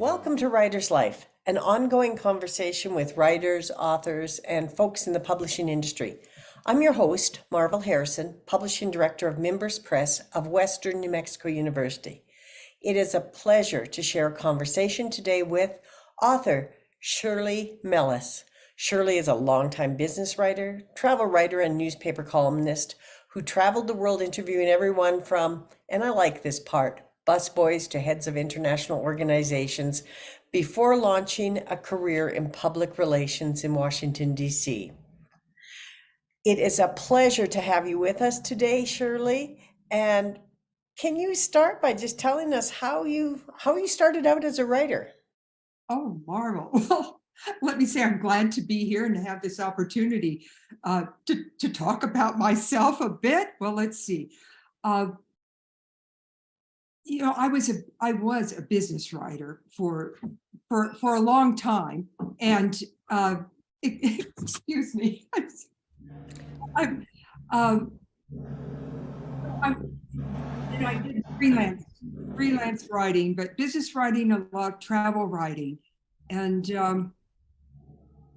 Welcome to Writer's Life, an ongoing conversation with writers, authors, and folks in the publishing industry. I'm your host, Marvel Harrison, Publishing Director of Mimbres Press of Western New Mexico University. It is a pleasure to share a conversation today with author Shirley Melis. Shirley is a longtime business writer, travel writer, and newspaper columnist who traveled the world interviewing everyone from, and I like this part, busboys to heads of international organizations before launching a career in public relations in Washington, D.C. It is a pleasure to have you with us today, Shirley. And can you start by just telling us how you started out as a writer? Oh, Marvel. Well, let me say I'm glad to be here and to have this opportunity to talk about myself a bit. Well, let's see. Uh, I was a business writer for a long time, and excuse me, I'm, um, I'm and I did freelance writing, but business writing, a lot of travel writing, and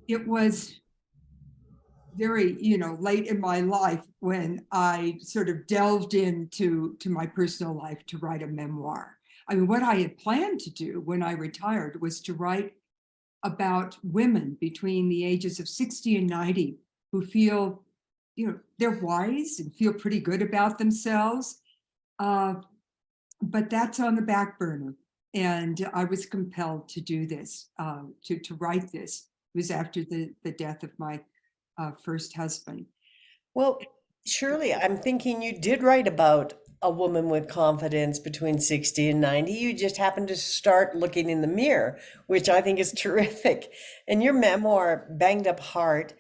it was very late in my life when I sort of delved into my personal life to write a memoir. I mean, what I had planned to do when I retired was to write about women between the ages of 60 and 90 who feel they're wise and feel pretty good about themselves, but that's on the back burner. And I was compelled to do this, to write this. It was after the death of my first husband. Well, Shirley, I'm thinking you did write about a woman with confidence between 60 and 90. You just happened to start looking in the mirror, which I think is terrific. And your memoir, Banged Up Heart,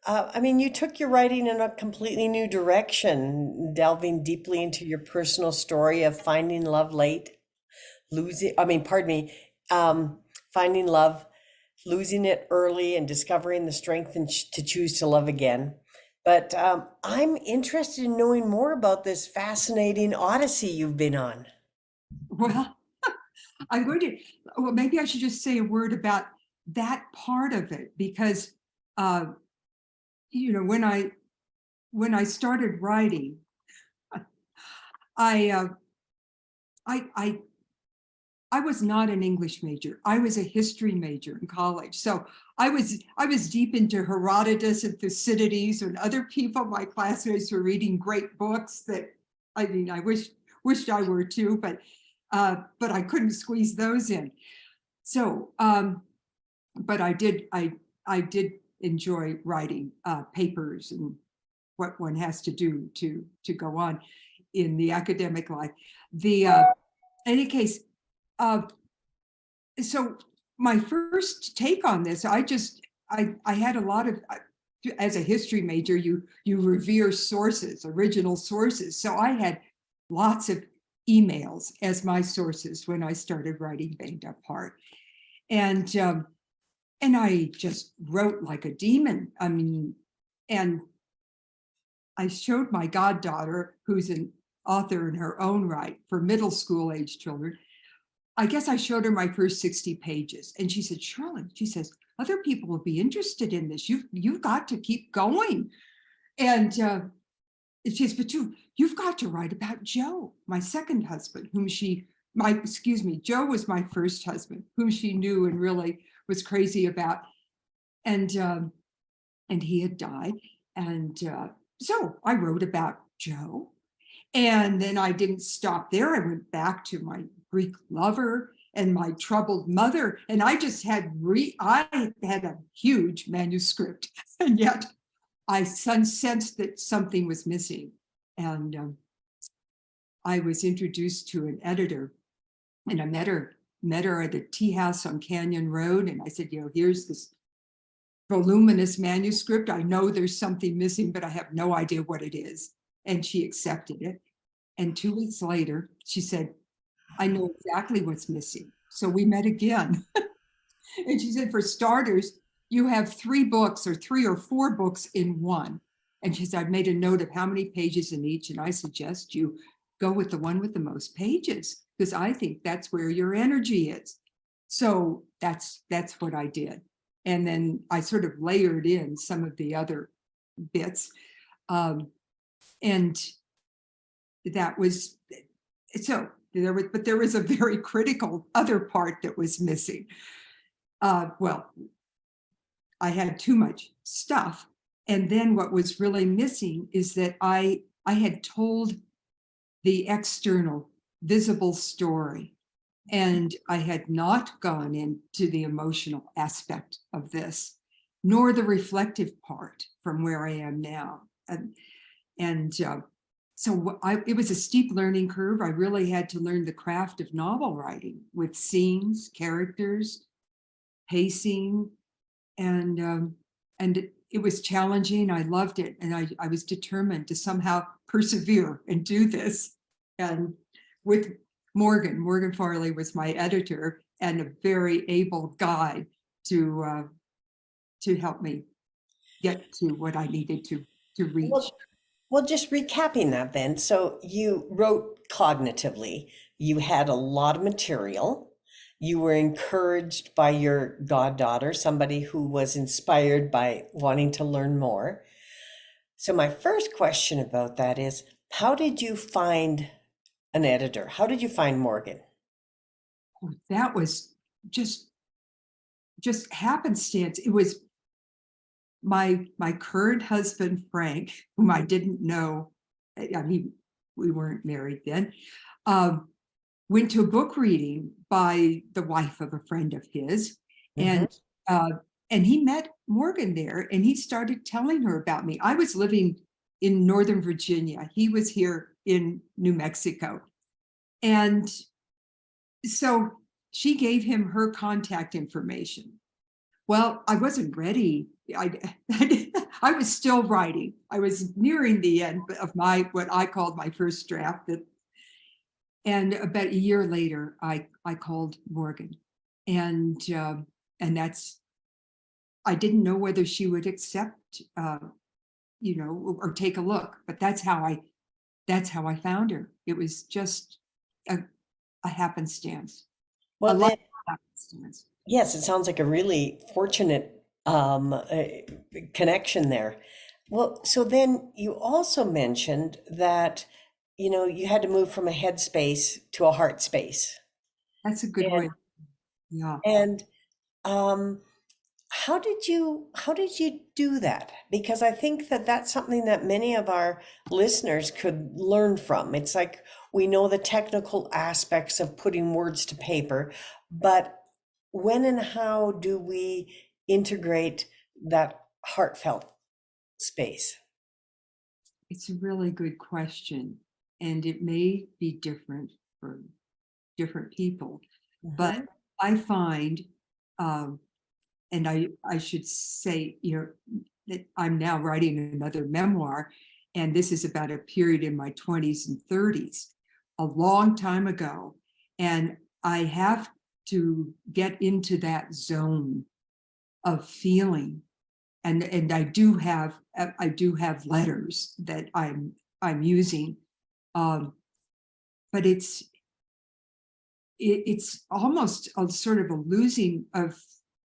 you took your writing in a completely new direction, delving deeply into your personal story of finding love late, finding love, losing it early, and discovering the strength to choose to love again. But I'm interested in knowing more about this fascinating odyssey you've been on. Well, maybe I should just say a word about that part of it, because when I started writing, I was not an English major. I was a history major in college. So I was deep into Herodotus and Thucydides, and other people, my classmates, were reading great books that I wished I were too, but I couldn't squeeze those in. So, but I did enjoy writing papers and what one has to do to go on in the academic life. Any case, so my first take on this, I had a lot of, as a history major, you revere sources, original sources. So I had lots of emails as my sources when I started writing Banged Up Heart. And I just wrote like a demon. I mean, and I showed my goddaughter, who's an author in her own right for middle school age children. I guess I showed her my first 60 pages, and she said, "Shirley," she says, "other people will be interested in this. You've got to keep going." And she says, "But you've got to write about Joe, my second husband, Joe was my first husband, whom she knew and really was crazy about, and he had died, and so I wrote about Joe, and then I didn't stop there. I went back to my Greek lover and my troubled mother, and I just had I had a huge manuscript, and yet I sensed that something was missing, and I was introduced to an editor, and I met her at a tea house on Canyon Road. And I said, here's this voluminous manuscript. I know there's something missing, but I have no idea what it is. And she accepted it. And 2 weeks later, she said, "I know exactly what's missing." So we met again. And she said, "For starters, you have 3 books, or 3 or 4 books in one." And she said, "I've made a note of how many pages in each, and I suggest you go with the one with the most pages, because I think that's where your energy is." So that's what I did. And then I sort of layered in some of the other bits. And that was, so there was a very critical other part that was missing. Well, I had too much stuff. And then what was really missing is that I had told the external visible story, and I had not gone into the emotional aspect of this, nor the reflective part from where I am now. So it was a steep learning curve. I really had to learn the craft of novel writing with scenes, characters, pacing, and it was challenging. I loved it, and I was determined to somehow persevere and do this. And with Morgan Farley was my editor and a very able guide to help me get to what I needed to reach. Well, just recapping that then. So you wrote cognitively, you had a lot of material, you were encouraged by your goddaughter, somebody who was inspired by wanting to learn more. So my first question about that is, how did you find an editor? How did you find Morgan? That was just happenstance. It was my current husband, Frank, whom I didn't know. I mean, we weren't married then. Went to a book reading by the wife of a friend of his, Mhm. and he met Morgan there, and he started telling her about me. I was living in Northern Virginia. He was here in New Mexico, and so she gave him her contact information. Well, I wasn't ready. I was still writing. I was nearing the end of what I called my first draft. And about a year later, I called Morgan, and that's, I didn't know whether she would accept, or take a look, but that's how I found her. It was just a happenstance, a Well, lot then, of happenstance. yes, it sounds like a really fortunate connection there. Well, so then you also mentioned that, you had to move from a head space to a heart space. That's a good And way. Yeah. and um, how did you do that? Because I think that that's something that many of our listeners could learn from. It's like we know the technical aspects of putting words to paper, but when and how do we integrate that heartfelt space? It's a really good question, and it may be different for different people, but Mhm. I find, um, and I should say, that I'm now writing another memoir, and this is about a period in my 20s and 30s, a long time ago, and I have to get into that zone of feeling, and I do have letters that I'm using, um, but it's almost a sort of a losing of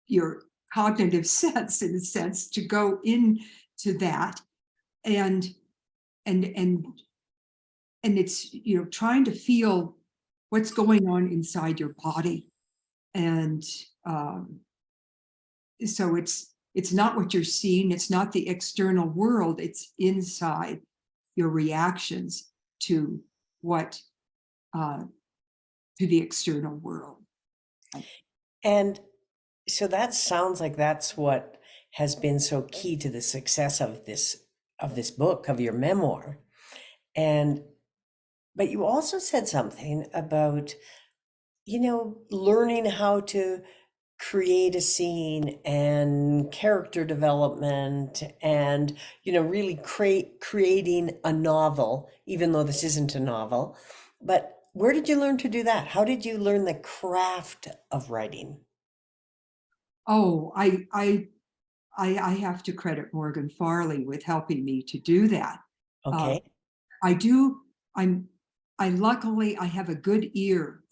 your cognitive sense, in a sense, to go into that, and and and and it's, trying to feel what's going on inside your body, and um, so it's not what you're seeing, it's not the external world, it's inside your reactions to what uh, to the external world. And so that sounds like that's what has been so key to the success of this book, of your memoir. And but you also said something about, learning how to create a scene and character development and, really creating a novel, even though this isn't a novel. But where did you learn to do that? How did you learn the craft of writing? Oh, I have to credit Morgan Farley with helping me to do that. Uh, Okay. I do. I luckily I have a good ear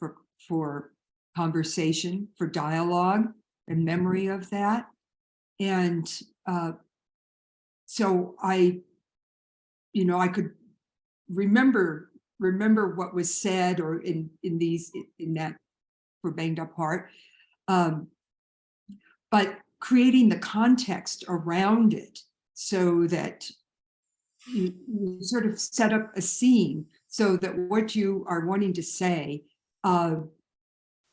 for conversation, for dialogue and memory of that. And so I could remember what was said, or in that for Banged Up Heart, but creating the context around it so that you sort of set up a scene so that what you are wanting to say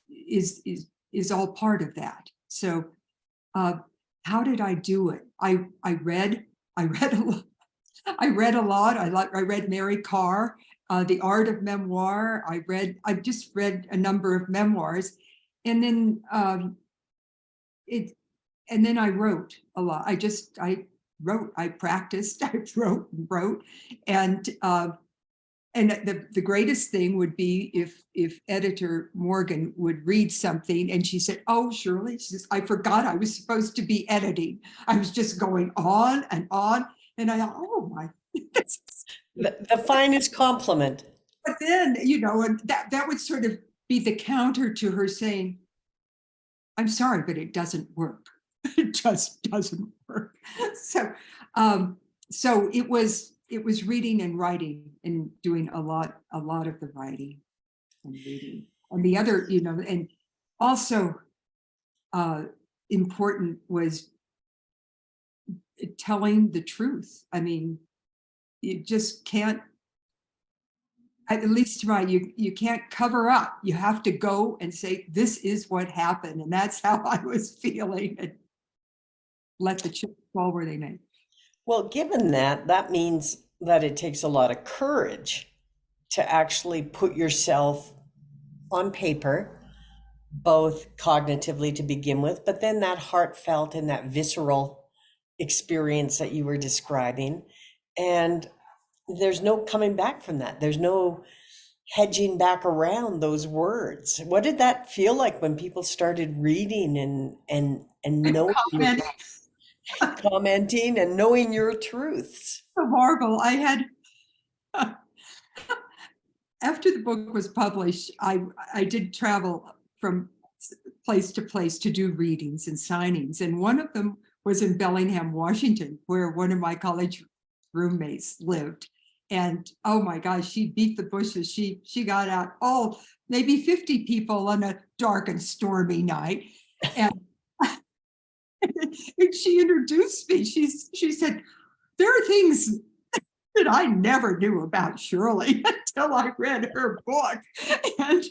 is all part of that. So how did I do it? I read a lot. I read Mary Carr, The Art of Memoir. I just read a number of memoirs, and then I wrote a lot. I wrote, I practiced, I wrote, and the greatest thing would be if editor Morgan would read something and she said, "Oh, Shirley," she says, "I forgot I was supposed to be editing. I was just going on and on." And I thought, "Oh my." The finest compliment. But then, and that would sort of be the counter to her saying, "I'm sorry, but it doesn't work." It just doesn't work. So it was reading and writing and doing a lot of the writing and reading. And the other, and also important was telling the truth. I mean, you just can't, at least you can't cover up. You have to go and say, "This is what happened." And that's how I was feeling, and let the chips fall where they may. Well, given that means that it takes a lot of courage to actually put yourself on paper, both cognitively to begin with, but then that heartfelt and that visceral experience that you were describing. And there's no coming back from that. There's no hedging back around those words. What did that feel like when people started reading and knowing, commenting and knowing your truths? So horrible. I had after the book was published, I did travel from place to place to do readings and signings, and one of them was in Bellingham, Washington, where one of my college roommates lived. And oh my gosh, she beat the bushes. She got out maybe 50 people on a dark and stormy night, and, and she introduced me. She said, "There are things that I never knew about Shirley until I read her book." And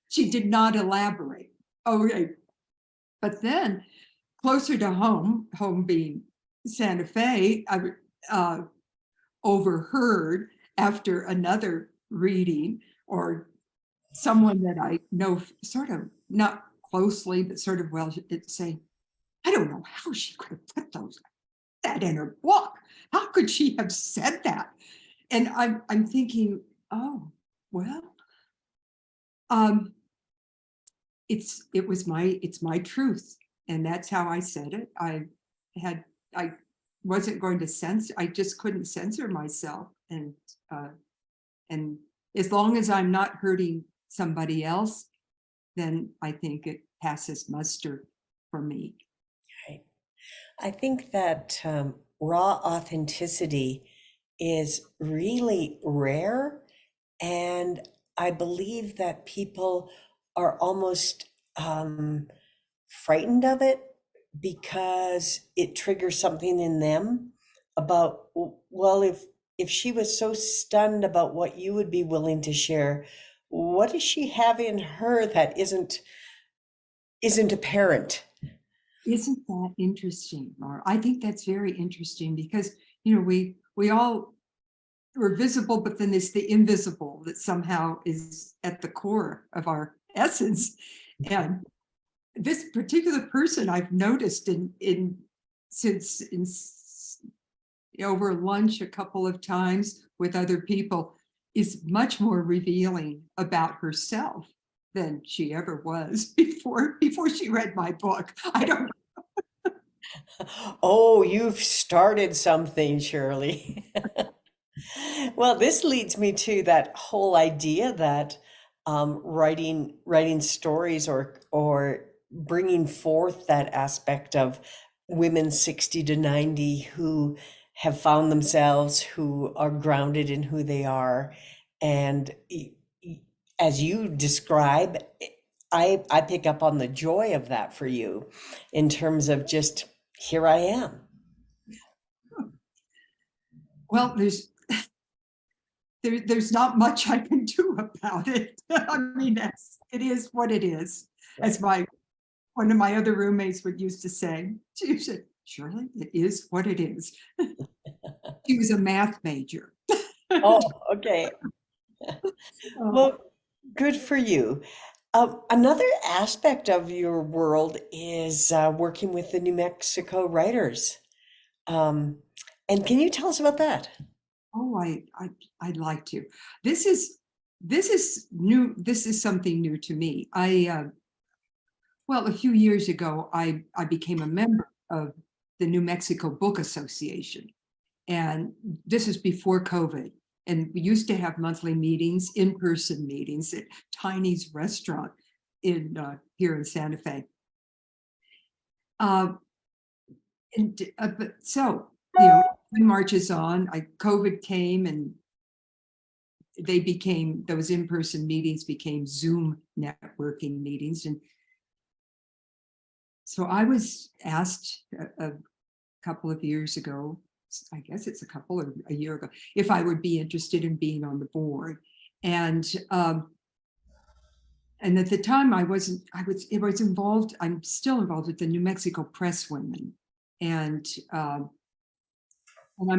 she did not elaborate. Okay. But then closer to home being Santa Fe, I overheard after another reading, or someone that I know sort of not closely, but sort of well, it's saying, "I don't know how she could have put that in her book. How could she have said that?" And I'm thinking, oh, well, it's my truth. And that's how I said it. I wasn't going to censor, I just couldn't censor myself. And as long as I'm not hurting somebody else, then I think it passes muster for me. Right. I think that raw authenticity is really rare. And I believe that people are almost frightened of it because it triggers something in them about, well, if she was so stunned about what you would be willing to share, what does she have in her that isn't apparent? Isn't that interesting, Mar? I think that's very interesting because, we all we're visible, but then there's the invisible that somehow is at the core of our essence. And this particular person I've noticed since over lunch a couple of times with other people is much more revealing about herself than she ever was before she read my book. I don't. Oh, you've started something, Shirley. Well, this leads me to that whole idea that writing stories or bringing forth that aspect of women 60 to 90 who have found themselves, who are grounded in who they are. And as you describe, I pick up on the joy of that for you in terms of just, here I am. Well, there's not much I can do about it. I mean, it is what it is. As one of my other roommates would used to say, she said, Shirley, it is what it is. She was a math major. Oh, okay. Oh, Well, good for you. Another aspect of your world is working with the New Mexico writers. Um, and can you tell us about that? oh, I'd like to. This is new. This is something new to me. Well, a few years ago, I became a member of the New Mexico Book Association. And this is before COVID. And we used to have monthly meetings, in-person meetings at Tiny's restaurant here in Santa Fe. Uh, but so, time marches on. COVID came and those in-person meetings became Zoom networking meetings. And so I was asked a couple of years ago, I guess it's a year ago, if I would be interested in being on the board. And at the time I was involved, I'm still involved with the New Mexico Press Women. And I'm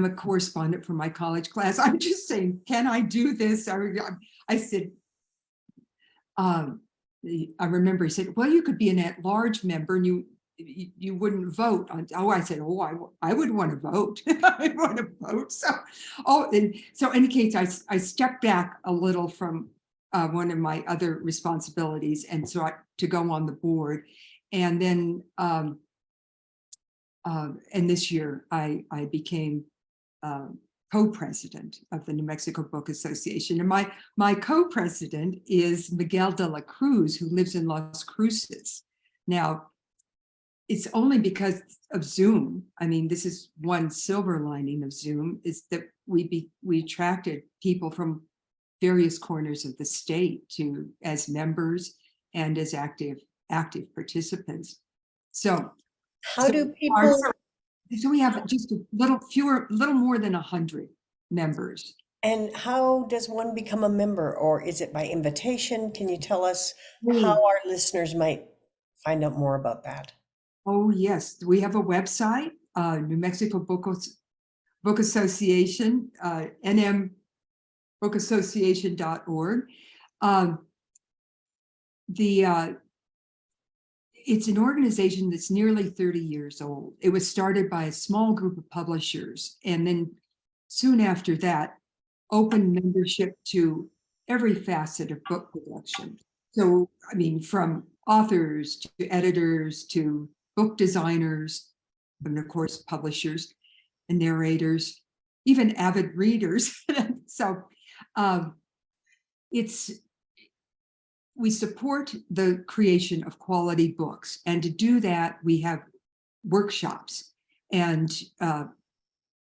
a correspondent for my college class. I'm just saying, can I do this? I said, I remember he said, well, you could be an at-large member and you wouldn't vote on. Oh, I said, I would want to vote. I want to vote. So, in any case, I stepped back a little from one of my other responsibilities, and so to go on the board, and then and this year I became co-president of the New Mexico Book Association, and my co-president is Miguel de la Cruz, who lives in Las Cruces. Now, it's only because of Zoom. I mean, this is one silver lining of Zoom, is that we attracted people from various corners of the state as members and as active participants. So How do people, so we have just a little more than 100 members. and how does one become a member, or is it by invitation? Can you tell us how Oh, our listeners might find out more about that? oh yes, we have a website, New Mexico Book Association, nmbookassociation.org. It's an organization that's nearly 30 years old. It was started by a small group of publishers, and then soon after that, opened membership to every facet of book production. So, I mean, from authors to editors to book designers, and of course, publishers and narrators, even avid readers. So we support the creation of quality books. And to do that, we have workshops and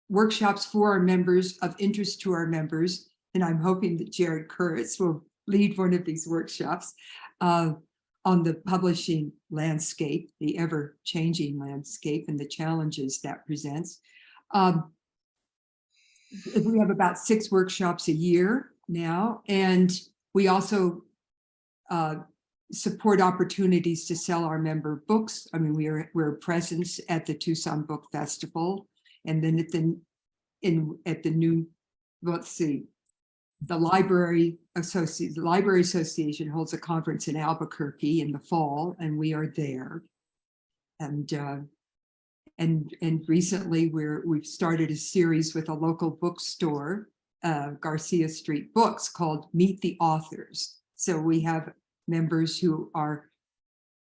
workshops for our members, of interest to our members. And I'm hoping that Jared Kurtz will lead one of these workshops on the publishing landscape, the ever-changing landscape, and the challenges that presents. We have about 6 workshops a year now, and we also support opportunities to sell our member books. I mean, we're a presence at the Tucson Book Festival, and then at the new, let's see, the Library Association holds a conference in Albuquerque in the fall, and we are there. And recently we've started a series with a local bookstore, Garcia Street Books, called Meet the Authors. So we have members who are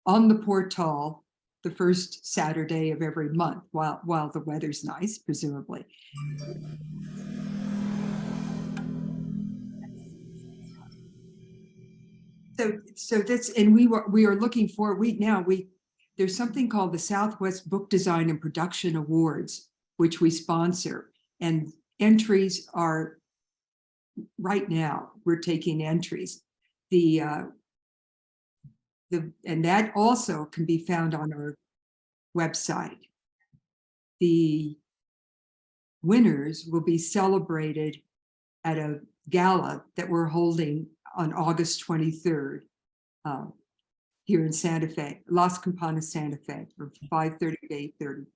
on the portal the first Saturday of every month while the weather's nice, presumably. So that's, and we are looking for, there's something called the Southwest Book Design and Production Awards, which we sponsor. And entries are, right now, we're taking entries. And that also can be found on our website. The winners will be celebrated at a gala that we're holding on August 23rd here in Santa Fe, Las Campanas, Santa Fe, from 5:30 to 8:30.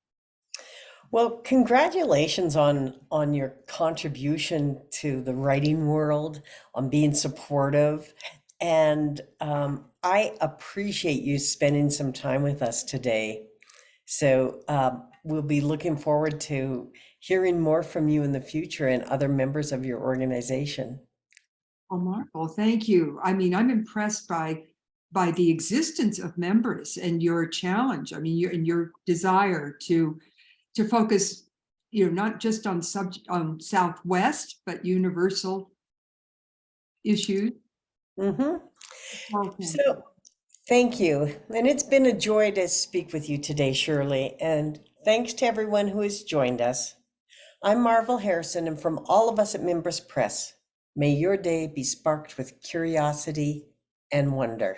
Well, congratulations on your contribution to the writing world, on being supportive, and I appreciate you spending some time with us today. So we'll be looking forward to hearing more from you in the future and other members of your organization. Oh, Marvel, thank you. I mean, I'm impressed by the existence of members and your challenge. I mean, your desire to focus, not just on Southwest, but universal issues. Mm-hmm. Oh, thank you. So thank you. And it's been a joy to speak with you today, Shirley. And thanks to everyone who has joined us. I'm Marvel Harrison, and from all of us at Mimbres Press, may your day be sparked with curiosity and wonder.